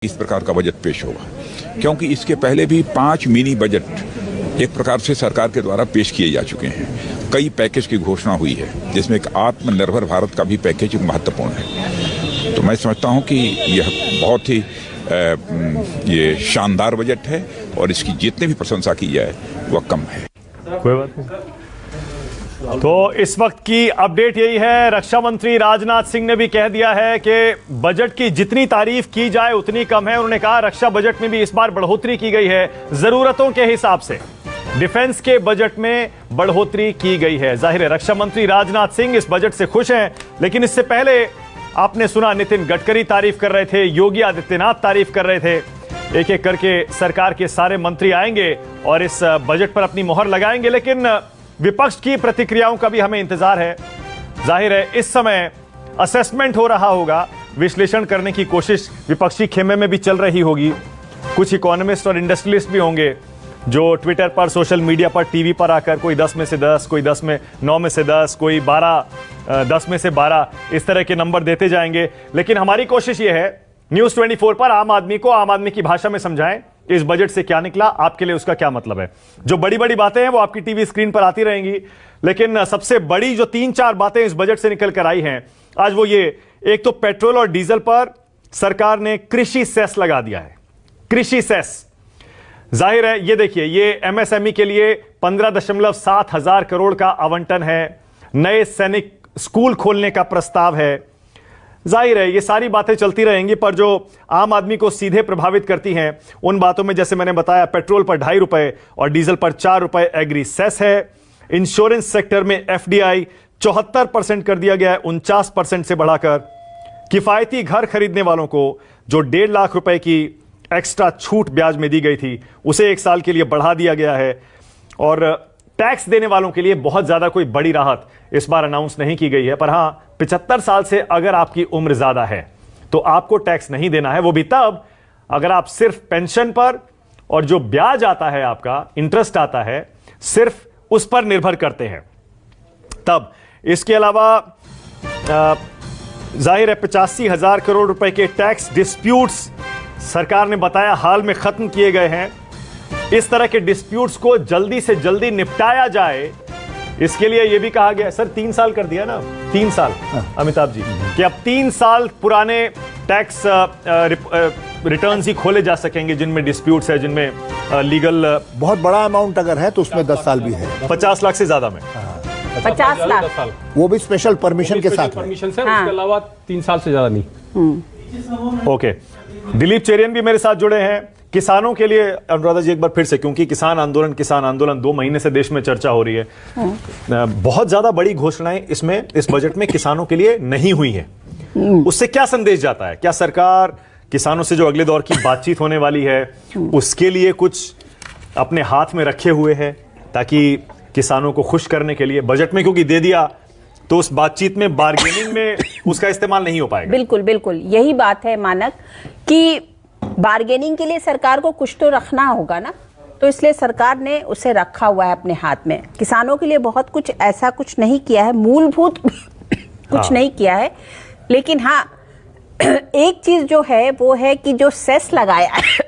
इस प्रकार का बजट पेश होगा, क्योंकि इसके पहले भी 5 मिनी बजट एक प्रकार से सरकार के द्वारा पेश किए जा चुके हैं। कई पैकेज की घोषणा हुई है, जिसमें एक आत्मनिर्भर भारत का भी पैकेज महत्वपूर्ण है। तो मैं समझता हूं कि यह बहुत ही ये शानदार बजट है और इसकी जितनी भी प्रशंसा की जाए वह कम है। कोई बात नहीं। तो इस वक्त की अपडेट यही है, रक्षा मंत्री राजनाथ सिंह ने भी कह दिया है कि बजट की जितनी तारीफ की जाए उतनी कम है। उन्होंने कहा रक्षा बजट में भी इस बार बढ़ोतरी की गई है, जरूरतों के हिसाब से डिफेंस के बजट में बढ़ोतरी की गई है। जाहिर है रक्षा मंत्री राजनाथ सिंह इस बजट से खुश हैं, लेकिन इससे पहले आपने सुना नितिन गडकरी तारीफ कर रहे थे, योगी आदित्यनाथ तारीफ कर रहे थे। एक एक करके सरकार के सारे मंत्री आएंगे और इस बजट पर अपनी मोहर लगाएंगे, लेकिन विपक्ष की प्रतिक्रियाओं का भी हमें इंतजार है। जाहिर है इस समय असेसमेंट हो रहा होगा, विश्लेषण करने की कोशिश विपक्षी खेमे में भी चल रही होगी। कुछ इकोनॉमिस्ट और इंडस्ट्रियलिस्ट भी होंगे जो ट्विटर पर, सोशल मीडिया पर, टीवी पर आकर कोई 10 में से 10, कोई 10 में 9 में से 10, कोई 10 में से 12 इस तरह के नंबर देते जाएंगे। लेकिन हमारी कोशिश यह है न्यूज़ 24 पर आम आदमी को आम आदमी की भाषा में समझाएं इस बजट से क्या निकला, आपके लिए उसका क्या मतलब है। जो बड़ी बड़ी बातें हैं वो आपकी टीवी स्क्रीन पर आती रहेंगी, लेकिन सबसे बड़ी जो 3-4 बातें इस बजट से निकल कर आई हैं आज वो ये, एक तो पेट्रोल और डीजल पर सरकार ने कृषि सेस लगा दिया है। कृषि सेस जाहिर है ये देखिए, ये एमएसएमई के लिए 15.7 हजार करोड़ का आवंटन है। नए सैनिक स्कूल खोलने का प्रस्ताव है। जाहिर है ये सारी बातें चलती रहेंगी, पर जो आम आदमी को सीधे प्रभावित करती हैं उन बातों में जैसे मैंने बताया, पेट्रोल पर 2.5 रुपए और डीजल पर 4 रुपए एग्री सेस है। इंश्योरेंस सेक्टर में एफडीआई 74% कर दिया गया है, 49% से बढ़ाकर। किफायती घर खरीदने वालों को जो 1.5 लाख रुपए की एक्स्ट्रा छूट ब्याज में दी गई थी उसे 1 साल के लिए बढ़ा दिया गया है। और टैक्स देने वालों के लिए बहुत ज्यादा कोई बड़ी राहत इस बार अनाउंस नहीं की गई है, पर हां 75 साल से अगर आपकी उम्र ज्यादा है तो आपको टैक्स नहीं देना है, वो भी तब अगर आप सिर्फ पेंशन पर और जो ब्याज आता है, आपका इंटरेस्ट आता है, सिर्फ उस पर निर्भर करते हैं तब। इसके अलावा जाहिर है 85,000 करोड़ रुपए के टैक्स डिस्प्यूट्स सरकार ने बताया हाल में खत्म किए गए हैं। इस तरह के डिस्प्यूट्स को जल्दी से जल्दी निपटाया जाए, इसके लिए यह भी कहा गया, सर 3 साल कर दिया ना, 3 साल अमिताभ जी, कि अब 3 साल पुराने टैक्स रिटर्न्स ही खोले जा सकेंगे जिनमें डिस्प्यूट्स है, जिनमें लीगल बहुत बड़ा अमाउंट अगर है तो उसमें 10 साल भी है। 50 लाख से ज्यादा में 50 लाख, वो भी स्पेशल परमिशन के साथ परमिशन से, उसके अलावा 3 साल से ज्यादा नहीं। ओके, दिलीप चेरियन भी मेरे साथ जुड़े हैं। किसानों के लिए अनुराधा जी एक बार फिर से, क्योंकि किसान आंदोलन 2 महीने से देश में चर्चा हो रही है, बहुत ज्यादा बड़ी घोषणाएं इसमें इस बजट में किसानों के लिए नहीं हुई है। उससे क्या संदेश जाता है? क्या सरकार किसानों से जो अगले दौर की बातचीत होने वाली है उसके लिए कुछ अपने हाथ में रखे हुए है ताकि किसानों को खुश करने के लिए बजट में, क्योंकि दे दिया तो उस बातचीत में, बार्गेनिंग में उसका इस्तेमाल नहीं हो पाएगा। बिल्कुल बिल्कुल यही बात है मानक, कि बार्गेनिंग के लिए सरकार को कुछ तो रखना होगा ना, तो इसलिए सरकार ने उसे रखा हुआ है अपने हाथ में। किसानों के लिए बहुत कुछ ऐसा कुछ नहीं किया है, मूलभूत कुछ नहीं किया है, लेकिन हाँ एक चीज जो है वो है कि जो सेस लगाया है,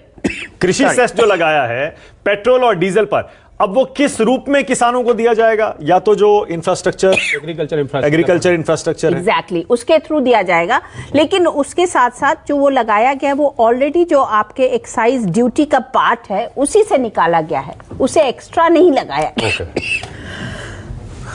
कृषि सेस जो लगाया है पेट्रोल और डीजल पर, अब वो किस रूप में किसानों को दिया जाएगा? या तो जो इंफ्रास्ट्रक्चर, एग्रीकल्चर इंफ्रास्ट्रक्चर एग्जैक्टली उसके थ्रू दिया जाएगा, लेकिन उसके साथ साथ जो वो लगाया गया वो ऑलरेडी जो आपके एक्साइज ड्यूटी का पार्ट है उसी से निकाला गया है, उसे एक्स्ट्रा नहीं लगाया।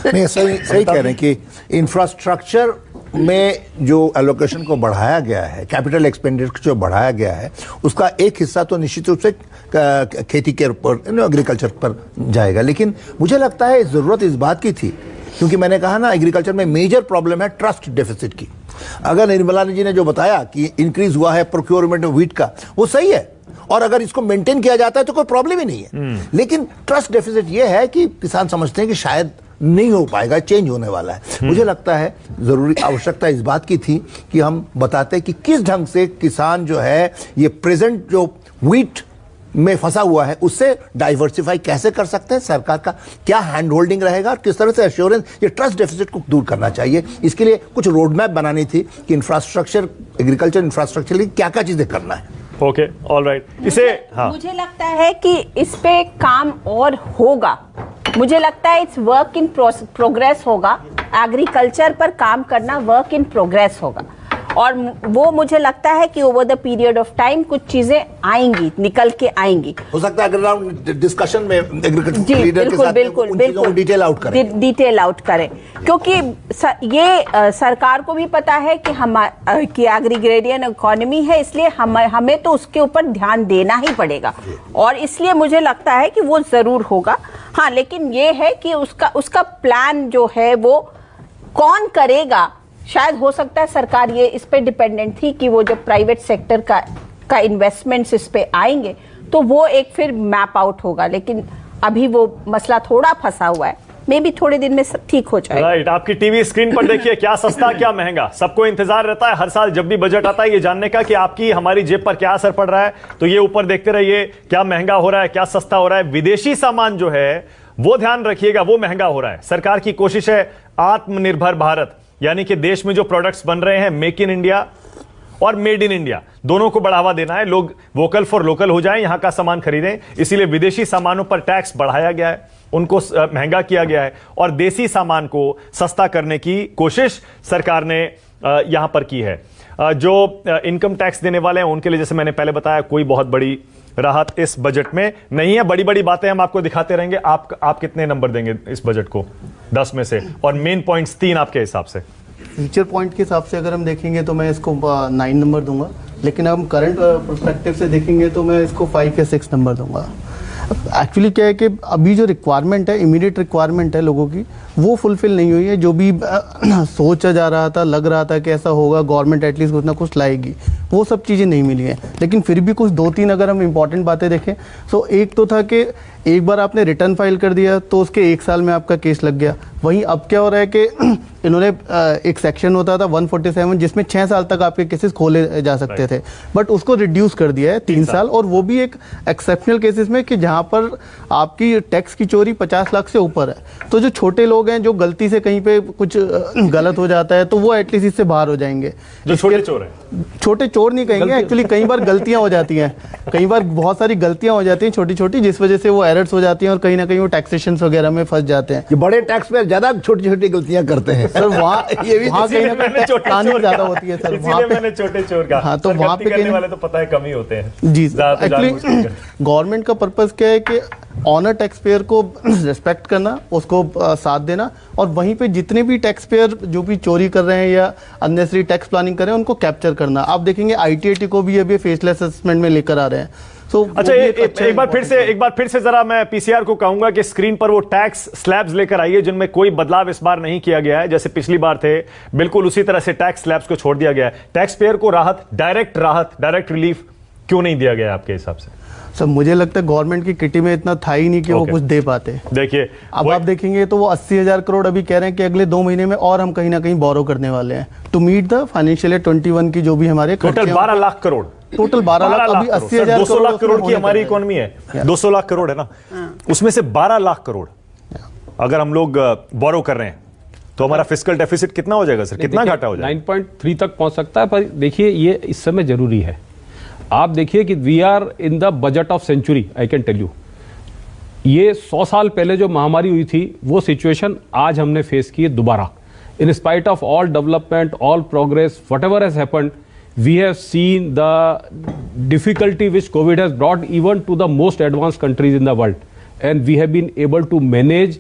नहीं, सही कह रहे हैं कि इंफ्रास्ट्रक्चर में जो एलोकेशन को बढ़ाया गया है, कैपिटल एक्सपेंडिचर जो बढ़ाया गया है, उसका एक हिस्सा तो निश्चित रूप से खेती के ऊपर, एग्रीकल्चर पर जाएगा। लेकिन मुझे लगता है जरूरत इस बात की थी, क्योंकि मैंने कहा ना एग्रीकल्चर में मेजर प्रॉब्लम है ट्रस्ट डेफिसिट की। अगर निर्मला जी ने जो बताया कि इंक्रीज हुआ है प्रोक्योरमेंट ऑफ व्हीट का, वो सही है, और अगर इसको मेंटेन किया जाता है तो कोई प्रॉब्लम ही नहीं है। लेकिन ट्रस्ट डेफिसिट ये है कि किसान समझते हैं कि शायद नहीं हो पाएगा, चेंज होने वाला है। मुझे लगता है जरूरी आवश्यकता इस बात की थी कि हम बताते कि किस ढंग से किसान जो है ये प्रेजेंट जो व्हीट में फंसा हुआ है उससे डाइवर्सिफाई कैसे कर सकते हैं, सरकार का क्या हैंड होल्डिंग रहेगा और किस तरह से एश्योरेंस, ये ट्रस्ट डेफिसिट को दूर करना चाहिए। इसके लिए कुछ रोड मैप बनानी थी कि इंफ्रास्ट्रक्चर, एग्रीकल्चर इंफ्रास्ट्रक्चर लिए क्या क्या चीजें करना है। Okay, alright. इसे मुझे लगता है कि इस पे काम और होगा। मुझे लगता है इट्स वर्क इन प्रोग्रेस होगा। एग्रीकल्चर पर काम करना वर्क इन प्रोग्रेस होगा, और वो मुझे लगता है कि over the period of time कुछ चीजें आएंगी, निकल के आएंगी। हो सकता है अगर डिस्कशन में जी बिल्कुल बिल्कुल बिल्कुल डिटेल आउट करें, क्योंकि ये सरकार को भी पता है कि कि एग्रीग्रेडियन इकोनॉमी है, इसलिए हमें तो उसके ऊपर ध्यान देना ही पड़ेगा, और इसलिए मुझे लगता है कि वो जरूर होगा। हाँ, लेकिन ये है कि उसका प्लान जो है वो कौन करेगा। शायद हो सकता है सरकार ये इस पे डिपेंडेंट थी कि वो जब प्राइवेट सेक्टर का इन्वेस्टमेंट्स इस पे आएंगे तो वो एक फिर मैप आउट होगा, लेकिन अभी वो मसला थोड़ा फंसा हुआ है, मे बी थोड़े दिन में ठीक हो जाएगा। राइट, आपकी टीवी स्क्रीन पर देखिए क्या सस्ता क्या महंगा। सबको इंतजार रहता है हर साल जब भी बजट आता है ये जानने का कि आपकी हमारी जेब पर क्या असर पड़ रहा है। तो ये ऊपर देखते रहिए क्या महंगा हो रहा है, क्या सस्ता हो रहा है। विदेशी सामान जो है वो ध्यान रखिएगा, वो महंगा हो रहा है। सरकार की कोशिश है आत्मनिर्भर भारत, यानी कि देश में जो प्रोडक्ट्स बन रहे हैं, मेक इन इंडिया और मेड इन इंडिया, दोनों को बढ़ावा देना है। लोग वोकल फॉर लोकल हो जाएं, यहां का सामान खरीदें। इसीलिए विदेशी सामानों पर टैक्स बढ़ाया गया है, उनको महंगा किया गया है, और देसी सामान को सस्ता करने की कोशिश सरकार ने यहां पर की है। जो इनकम टैक्स देने वाले हैं उनके लिए, जैसे मैंने पहले बताया, कोई बहुत बड़ी राहत इस बजट में नहीं है। बड़ी बड़ी बातें हम आपको दिखाते रहेंगे। आप कितने नंबर देंगे इस बजट को 10 में से, और मेन पॉइंट्स 3 आपके हिसाब से? फ्यूचर पॉइंट के हिसाब से अगर हम देखेंगे तो मैं इसको 9 नंबर दूंगा, लेकिन हम करंट पर्सपेक्टिव से देखेंगे तो मैं इसको 5 या 6 नंबर दूंगा। एक्चुअली क्या है कि अभी जो रिक्वायरमेंट है, इमीडिएट रिक्वायरमेंट है लोगों की, वो फुलफिल नहीं हुई है। जो भी सोचा जा रहा था, लग रहा था कि ऐसा होगा, गवर्नमेंट एटलीस्ट कुछ ना कुछ लाएगी, वो सब चीज़ें नहीं मिली हैं। लेकिन फिर भी कुछ 2-3 अगर हम इंपॉर्टेंट बातें देखें तो एक तो था कि एक बार आपने रिटर्न फाइल कर दिया तो उसके 1 साल में आपका केस लग गया। वहीं अब क्या हो रहा है कि इन्होंने एक सेक्शन होता था 147 जिसमें 6 साल तक आपके केसेस खोले जा सकते थे, बट उसको रिड्यूस कर दिया है 3 साल, और वो भी एक एक्सेप्शनल केसेस में कि जहां पर आपकी टैक्स की चोरी 50 लाख से ऊपर है। तो जो छोटे लोग हैं, जो गलती से कहीं पे कुछ गलत हो जाता है तो वो एटलीस्ट इससे बाहर हो जाएंगे। जो छोटे चोर हैं, छोटे चोर नहीं कहेंगे, एक्चुअली कई बार गलतियां हो जाती हैं, कई बार बहुत सारी गलतियां हो जाती हैं छोटी छोटी, जिस वजह से वो एरर्स हो जाती हैं और कहीं ना कहीं वो टैक्सेशन वगैरह में फंस जाते हैं। ये बड़े टैक्स पे ज्यादा छोटी छोटी गलतियां करते हैं सर, वहाँ ये भी वहाँ कहीं ना कहीं प्लानिंग ज्यादा होती है सर, इसीलिए मैंने छोटे चोर का। हाँ, तो वहाँ पे करने वाले तो पता है कम ही होते हैं जी। एक्चुअली गवर्नमेंट का पर्पस क्या है कि ऑनर टैक्स पेयर को रिस्पेक्ट करना, उसको साथ देना, और वहीं पे जितने भी टैक्स पेयर जो भी चोरी कर रहे हैं या अननेसेसरी टैक्स प्लानिंग कर रहे हैं उनको कैप्चर करना। आप देखेंगे ITAT को भी अभी फेसलेस असेसमेंट में लेकर आ रहे हैं। अच्छा, एक बार फिर से जरा मैं PCR को कहूंगा कि स्क्रीन पर वो टैक्स स्लैब्स लेकर आइए जिनमें कोई बदलाव इस बार नहीं किया गया है। जैसे पिछली बार थे बिल्कुल उसी तरह से टैक्स स्लैब्स को छोड़ दिया गया है। टैक्स पेयर को डायरेक्ट रिलीफ क्यों नहीं दिया गया आपके हिसाब से? सर, मुझे लगता है गवर्नमेंट की किटी में इतना था ही नहीं कि वो कुछ दे पाते। देखिए, अब आप देखेंगे तो वो 80,000 करोड़ अभी कह रहे हैं कि अगले 2 महीने में और हम कहीं ना कहीं बोरो करने वाले हैं to meet the financial year 21 की जो भी हमारे टोटल 12 लाख करोड़, टोटल 12 लाख, अभी 80,000 200 लाख करोड़ की हमारी इकोनॉमी है। 200 लाख करोड़ है ना, उसमें से 12 लाख करोड़ अगर हम लोग बोरो कर रहे हैं तो हमारा फिस्कल डेफिसिट कितना हो जाएगा सर? कितना घाटा हो जाएगा? 9.3 तक पहुंच सकता है। पर देखिए, ये इस समय जरूरी है। आप देखिए कि we are in the budget of century. I can tell you, ये 100 साल पहले जो महामारी हुई थी वो सिचुएशन आज हमने फेस की है दोबारा। In spite of all development, all progress, whatever has happened, we have seen the difficulty which COVID has brought even to the most advanced countries in the world, and we have been able to manage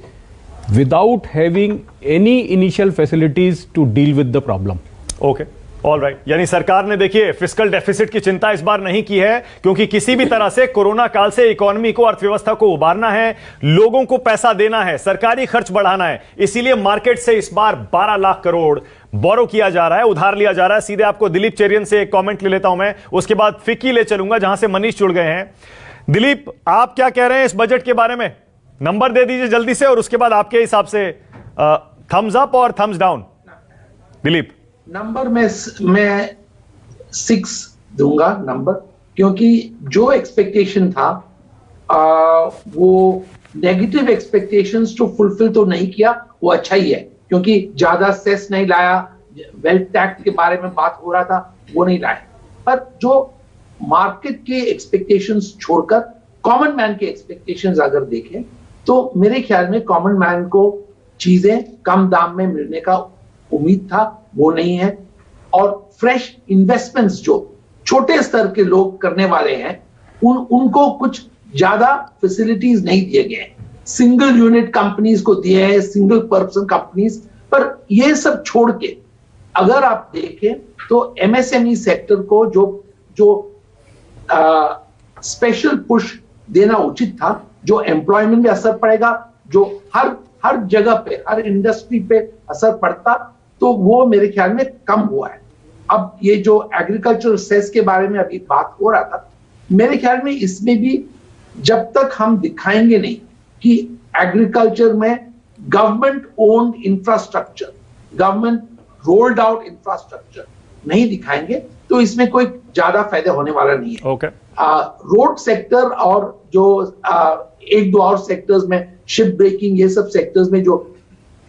without having any initial facilities to deal with the problem. Okay. All right, यानी सरकार ने देखिए fiscal deficit की चिंता इस बार नहीं की है, क्योंकि किसी भी तरह से कोरोना काल से इकोनॉमी को, अर्थव्यवस्था को उबारना है, लोगों को पैसा देना है, सरकारी खर्च बढ़ाना है। इसीलिए मार्केट से इस बार 12 लाख करोड़ बोरो किया जा रहा है, उधार लिया जा रहा है। सीधे आपको दिलीप चेरियन से एक कमेंट ले लेता हूं मैं, उसके बाद फिक्की ले चलूंगा जहां से मनीष जुड़ गए हैं। दिलीप, आप क्या कह रहे हैं इस बजट के बारे में? नंबर दे दीजिए जल्दी से, और उसके बाद आपके हिसाब से थम्स अप और थम्स डाउन। दिलीप, नंबर मैं 6 दूंगा नंबर, क्योंकि जो एक्सपेक्टेशन था वो नेगेटिव एक्सपेक्टेशंस जो फुलफिल तो नहीं किया, वो अच्छा ही है, क्योंकि ज्यादा सेस नहीं लाया, वेल्थ टैक्स के बारे में बात हो रहा था वो नहीं लाया, पर जो मार्केट के एक्सपेक्टेशंस छोड़कर कॉमन मैन के एक्सपेक्टेशंस अगर देखें तो मेरे ख्याल में कॉमन मैन को चीजें कम दाम में मिलने का उम्मीद था, वो नहीं है। और फ्रेश इन्वेस्टमेंट्स जो छोटे स्तर के लोग करने वाले हैं उनको कुछ ज्यादा फैसिलिटीज नहीं दिए गए। सिंगल यूनिट कंपनीज को दिए हैं, सिंगल पर्सन कंपनीज, पर ये सब छोड़ के अगर आप देखें तो एमएसएमई सेक्टर को जो स्पेशल पुश देना उचित था, जो एम्प्लॉयमेंट में असर पड़ेगा, जो हर जगह पे, हर इंडस्ट्री पे असर पड़ता, तो वो मेरे ख्याल में कम हुआ है। अब ये जो एग्रीकल्चर सेस के बारे में अभी बात हो रहा था, मेरे ख्याल में इसमें भी जब तक हम दिखाएंगे नहीं कि एग्रीकल्चर में government owned infrastructure, government rolled out infrastructure नहीं दिखाएंगे, तो इसमें कोई ज्यादा फायदा होने वाला नहीं है। ओके। रोड सेक्टर और जो एक दो और सेक्टर्स में, शिप ब्रेकिंग, ये सब सेक्टर्स में जो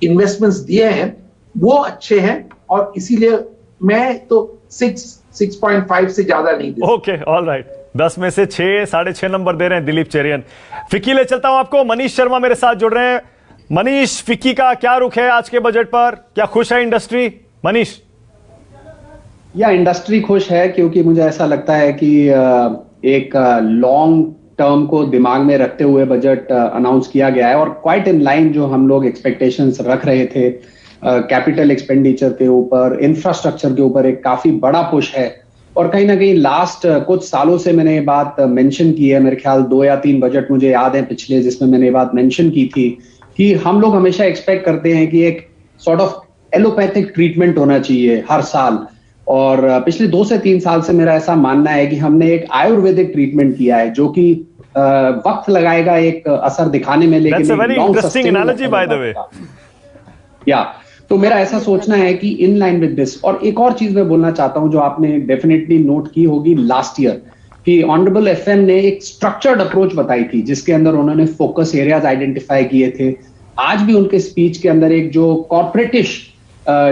इन्वेस्टमेंट्स दिए हैं वो अच्छे हैं, और इसीलिए मैं तो 6.5 से ज्यादा नहीं दे। Okay, all right. 10 में से 6, 6.5 नंबर दे रहे हैं दिलीप चेरियन। फिक्की ले चलता हूं आपको, मनीष शर्मा मेरे साथ जुड़ रहे हैं। मनीष, फिक्की का क्या रुख है आज के बजट पर? क्या खुश है इंडस्ट्री? मनीष। या इंडस्ट्री खुश है क्योंकि मुझे ऐसा लगता है कि एक लॉन्ग टर्म को दिमाग में रखते हुए बजट अनाउंस किया गया है, और क्वाइट इन लाइन जो हम लोग एक्सपेक्टेशंस रख रहे थे कैपिटल एक्सपेंडिचर के ऊपर, इंफ्रास्ट्रक्चर के ऊपर एक काफी बड़ा पुश है। और कहीं ना कहीं लास्ट कुछ सालों से मैंने ये बात मेंशन की है, मेरे ख्याल 2 या 3 बजट मुझे याद है पिछले जिसमें मैंने ये बात मेंशन की थी कि हम लोग हमेशा एक्सपेक्ट करते हैं कि एक सॉर्ट ऑफ एलोपैथिक ट्रीटमेंट होना चाहिए हर साल, और पिछले 2 से 3 साल से मेरा ऐसा मानना है कि हमने एक आयुर्वेदिक ट्रीटमेंट किया है जो कि वक्त लगाएगा एक असर दिखाने में, लेकिन या तो मेरा ऐसा सोचना है कि इन लाइन विद दिस। और एक और चीज मैं बोलना चाहता हूं जो आपने डेफिनेटली नोट की होगी लास्ट ईयर, कि ऑनरेबल एफएम ने एक स्ट्रक्चर्ड अप्रोच बताई थी जिसके अंदर उन्होंने फोकस एरियाज आइडेंटिफाई किए थे। आज भी उनके स्पीच के अंदर एक जो कॉर्पोरेटिश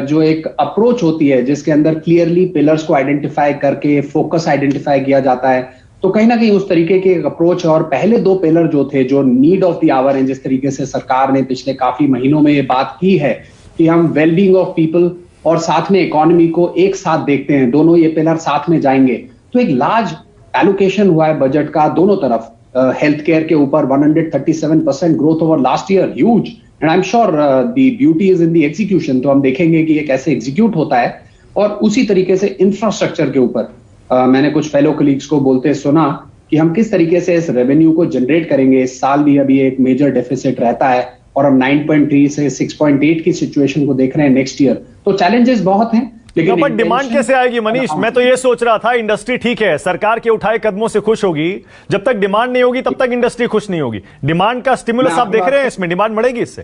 जो एक अप्रोच होती है जिसके अंदर क्लियरली पिलर्स को आइडेंटिफाई करके फोकस आइडेंटिफाई किया जाता है, तो कहीं ना कहीं उस तरीके के एक अप्रोच है। और पहले 2 पिलर जो थे, जो नीड ऑफ द आवर हैं, जिस तरीके से सरकार ने पिछले काफी महीनों में ये बात की है कि हम वेलबींग ऑफ पीपल और साथ में इकोनॉमी को एक साथ देखते हैं, दोनों ये पिलर साथ में जाएंगे, तो एक लार्ज एलोकेशन हुआ है बजट का दोनों तरफ। हेल्थ केयर के ऊपर 137% growth over last year, huge, and I am sure the beauty is in the execution. तो हम देखेंगे कि ये कैसे एग्जीक्यूट होता है। और उसी तरीके से इंफ्रास्ट्रक्चर के ऊपर मैंने कुछ फेलो कलीग्स को बोलते सुना कि हम किस तरीके से इस रेवेन्यू को जनरेट करेंगे। इस साल भी अभी एक मेजर डेफिसिट रहता है और हम 9.3 से 6.8 की सिचुएशन को देख रहे हैं नेक्स्ट ईयर। तो चैलेंजेस बहुत हैं, लेकिन पर डिमांड कैसे आएगी मनीष? मैं तो ये सोच रहा था इंडस्ट्री ठीक है, सरकार के उठाए कदमों से खुश होगी, जब तक डिमांड नहीं होगी तब तक इंडस्ट्री खुश नहीं होगी। डिमांड का स्टिमुलस आप देख रहे हैं, इसमें डिमांड बढ़ेगी इससे?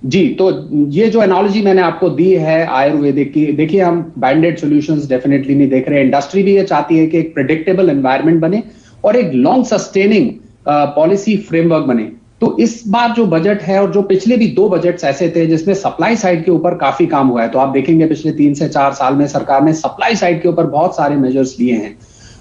जी, तो ये जो एनालॉजी मैंने आपको दी है आयुर्वेदिक की, देखिए हम बैंडेड सॉल्यूशंस डेफिनेटली नहीं देख रहे हैं। इंडस्ट्री भी ये चाहती है कि एक प्रेडिक्टेबल एनवायरनमेंट बने और एक लॉन्ग सस्टेनिंग पॉलिसी फ्रेमवर्क बने। तो इस बार जो बजट है, और जो पिछले भी 2 बजट्स ऐसे थे जिसमें सप्लाई साइड के ऊपर काफी काम हुआ है, तो आप देखेंगे पिछले 3 से 4 साल में सरकार ने सप्लाई साइड के ऊपर बहुत सारे मेजर्स लिए हैं।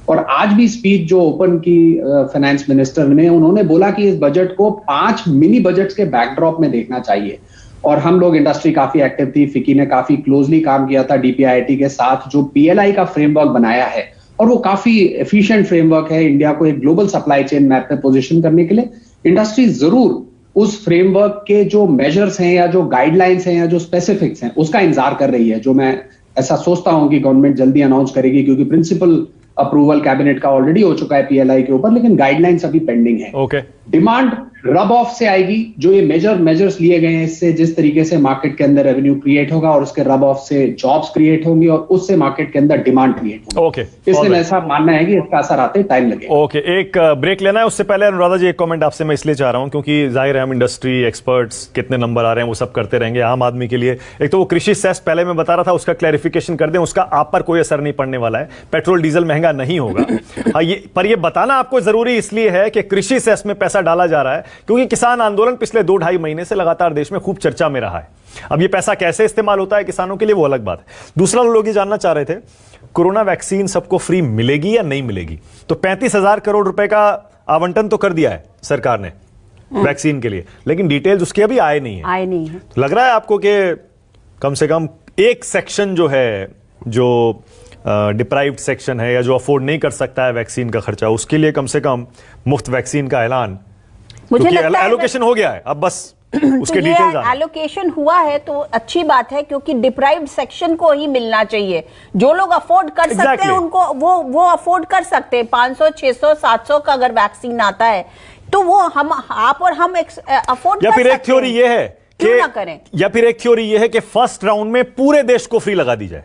और आज भी स्पीच जो ओपन की फाइनेंस मिनिस्टर ने, उन्होंने बोला कि इस बजट को 5 मिनी बजट्स के बैकड्रॉप में देखना चाहिए। और हम लोग इंडस्ट्री काफी एक्टिव थी, फिकी ने काफी क्लोजली काम किया था डीपीआईआईटी के साथ, जो पीएलआई का फ्रेमवर्क बनाया है, और वो काफी एफिशिएंट फ्रेमवर्क है इंडिया को एक ग्लोबल सप्लाई चेन मैप पे पोजीशन करने के लिए। इंडस्ट्री जरूर उस फ्रेमवर्क के जो मेजर्स हैं या जो गाइडलाइंस हैं या जो स्पेसिफिक्स हैं उसका इंतजार कर रही है, जो मैं ऐसा सोचता हूं कि गवर्नमेंट जल्दी अनाउंस करेगी, क्योंकि प्रिंसिपल अप्रूवल कैबिनेट का ऑलरेडी हो चुका है पीएलआई के ऊपर, लेकिन गाइडलाइंस अभी पेंडिंग है। ओके। डिमांड रब ऑफ से आएगी, जो ये मेजर्स लिए गए हैं, इससे जिस तरीके से मार्केट के अंदर रेवेन्यू क्रिएट होगा और उसके रब ऑफ से जॉब्स क्रिएट होंगी और उससे मार्केट के अंदर डिमांड क्रिएट होगी। ओके, इसलिए ऐसा मानना है कि इसका असर आते टाइम लगेगा। ओके, एक ब्रेक लेना है। उससे पहले अनुराधा जी, एक कमेंट आपसे मैं इसलिए चाह रहा हूं क्योंकि जाहिर है हम इंडस्ट्री एक्सपर्ट्स कितने नंबर आ रहे हैं वो सब करते रहेंगे। आम आदमी के लिए एक तो वो कृषि सेस पहले मैं बता रहा था, उसका क्लैरिफिकेशन कर दें, उसका आप पर कोई असर नहीं पड़ने वाला है, पेट्रोल डीजल महंगा नहीं होगा। पर ये बताना आपको जरूरी इसलिए है कि कृषि सेस में पैसा डाला जा रहा है क्योंकि किसान आंदोलन पिछले 2-2.5 महीने से लगातार देश में खूब चर्चा में रहा है। अब ये पैसा कैसे इस्तेमाल होता है किसानों के लिए, वो अलग बात है। दूसरा लोग ये जानना चाह रहे थे, कोरोना वैक्सीन सबको फ्री मिलेगी या नहीं मिलेगी? तो 35,000 करोड़ रुपए का आवंटन तो कर दिया है सरकार ने वैक्सीन के लिए, लेकिन डिटेल्स उसके अभी आए नहीं है। तो लग रहा है आपको कि कम से कम एक सेक्शन जो है, जो डिप्राइव्ड सेक्शन है या जो अफोर्ड नहीं कर सकता है वैक्सीन का खर्चा, उसके लिए कम से कम मुफ्त वैक्सीन का ऐलान, मुझे लगता है एलोकेशन हो गया है, अब बस उसके तो डिटेल्स ये एलोकेशन हुआ है तो अच्छी बात है, क्योंकि डिप्राइव्ड सेक्शन को ही मिलना चाहिए। जो लोग अफोर्ड कर सकते हैं उनको वो अफोर्ड कर सकते हैं। 500, 600, 700 का अगर वैक्सीन आता है तो वो आप और हम अफोर्ड या फिर एक थ्योरी ये है क्यों ना करें, या फिर एक थ्योरी ये है कि फर्स्ट राउंड में पूरे देश को फ्री लगा दी जाए,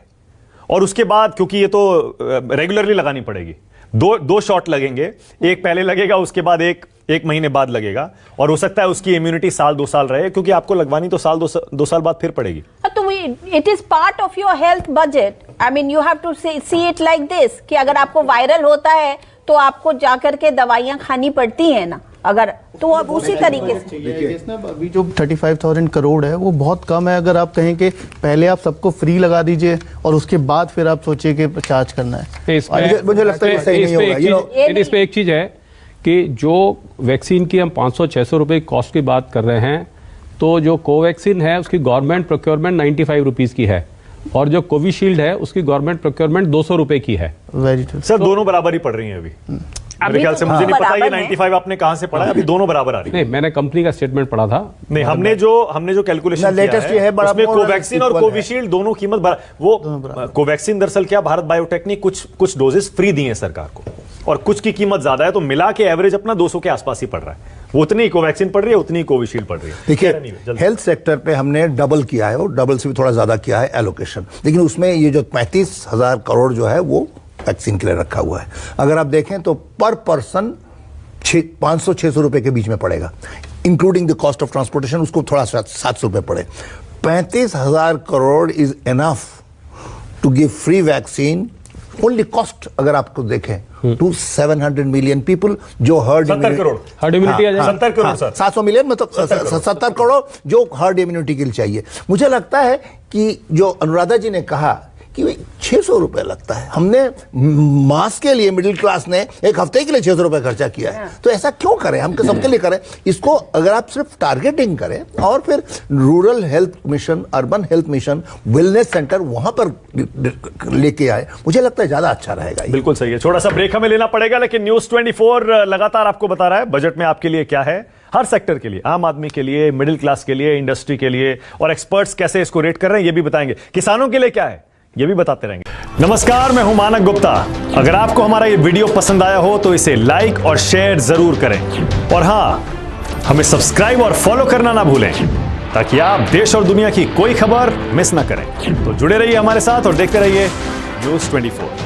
और उसके बाद, क्योंकि ये तो रेगुलरली लगानी पड़ेगी, दो शॉट लगेंगे, एक पहले लगेगा, उसके बाद एक महीने बाद लगेगा, और हो सकता है उसकी इम्यूनिटी 1-2 साल रहे, क्योंकि आपको लगवानी तो 2 साल बाद फिर पड़ेगी। तो it is part of your health budget. I mean you have to see it like this कि अगर आपको वायरल होता है तो आपको जाकर के दवाइयां खानी पड़ती हैं ना, अगर तो अब उसी तरीके से अभी जो 35,000 करोड़ है वो बहुत कम है। अगर आप कहें कि पहले आप सबको फ्री लगा दीजिए और उसके बाद फिर आप सोचिए कि चार्ज करना है, मुझे लगता है सही नहीं होगा। इस पे एक चीज है कि जो वैक्सीन की हम 500-600 रुपए कॉस्ट की बात कर रहे हैं, तो जो कोवैक्सीन है उसकी गवर्नमेंट प्रोक्योरमेंट 95 रुपीज की है, और जो कोविशील्ड है उसकी गवर्नमेंट प्रोक्योरमेंट 200 रुपए की है। सर दोनों बराबर ही पड़ रही हैं अभी मेरे ख्याल से, मुझे नहीं पता ये 95 आपने कहां से पढ़ा है, अभी दोनों बराबर आ रही है। नहीं, मैंने कंपनी का स्टेटमेट पढ़ा था। नहीं, हमने जो कैलकुलेशन लेटेस्ट किया है उसमें कोवैक्सीन और कोविशील्ड दोनों कीमत वो कोवैक्सीन दरअसल क्या, भारत बायोटेक ने कुछ डोजेस फ्री दिए हैं सरकार को, और कुछ की कीमत ज्यादा है, तो मिला के एवरेज अपना 200 के आसपास ही पड़ रहा है। वो उतनी ही कोवैक्सीन पड़ रही है, उतनी ही कोविशील्ड पड़ रही है। देखिए, हेल्थ सेक्टर पे हमने डबल किया है, और डबल से भी थोड़ा ज्यादा किया है एलोकेशन, लेकिन उसमें ये जो 35,000 करोड़ जो है वो वैक्सीन के लिए रखा हुआ है। अगर आप देखें तो पर पर्सन 500-600 रुपए के बीच में पड़ेगा, including the cost of transportation, उसको थोड़ा 700 रुपए पड़े। 35,000 crore is enough to give free vaccine, only cost अगर आपको देखें टू 700 मिलियन पीपल, जो हर्ड 70 करोड़ हर्ड इम्यूनिटी आ जाए, 70 करोड़ सर, 700 मिलियन मतलब 70 करोड़ जो हर्ड इम्यूनिटी के लिए चाहिए। मुझे लगता है कि जो अनुराधा जी ने कहा कि 600 रुपए लगता है, हमने मास्क के लिए मिडिल क्लास ने एक हफ्ते के लिए 600 रुपए खर्चा किया है, तो ऐसा क्यों करें, हम सबके लिए करें इसको। अगर आप सिर्फ टारगेटिंग करें और फिर rural health mission, urban health mission, wellness centre वहां पर लेके आए, मुझे लगता है ज्यादा अच्छा रहेगा। बिल्कुल सही है। छोटा सा ब्रेक हमें लेना पड़ेगा, लेकिन न्यूज़ 24 लगातार आपको बता रहा है बजट में आपके लिए क्या है, हर सेक्टर के लिए, आम आदमी के लिए, मिडिल क्लास के लिए, इंडस्ट्री के लिए, और एक्सपर्ट्स कैसे इसको रेट कर रहे हैं ये भी बताएंगे, किसानों के लिए क्या है ये भी बताते रहेंगे। नमस्कार, मैं हूं मानक गुप्ता। अगर आपको हमारा ये वीडियो पसंद आया हो तो इसे लाइक और शेयर जरूर करें, और हां, हमें सब्सक्राइब और फॉलो करना ना भूलें, ताकि आप देश और दुनिया की कोई खबर मिस ना करें। तो जुड़े रहिए हमारे साथ और देखते रहिए न्यूज़ 24।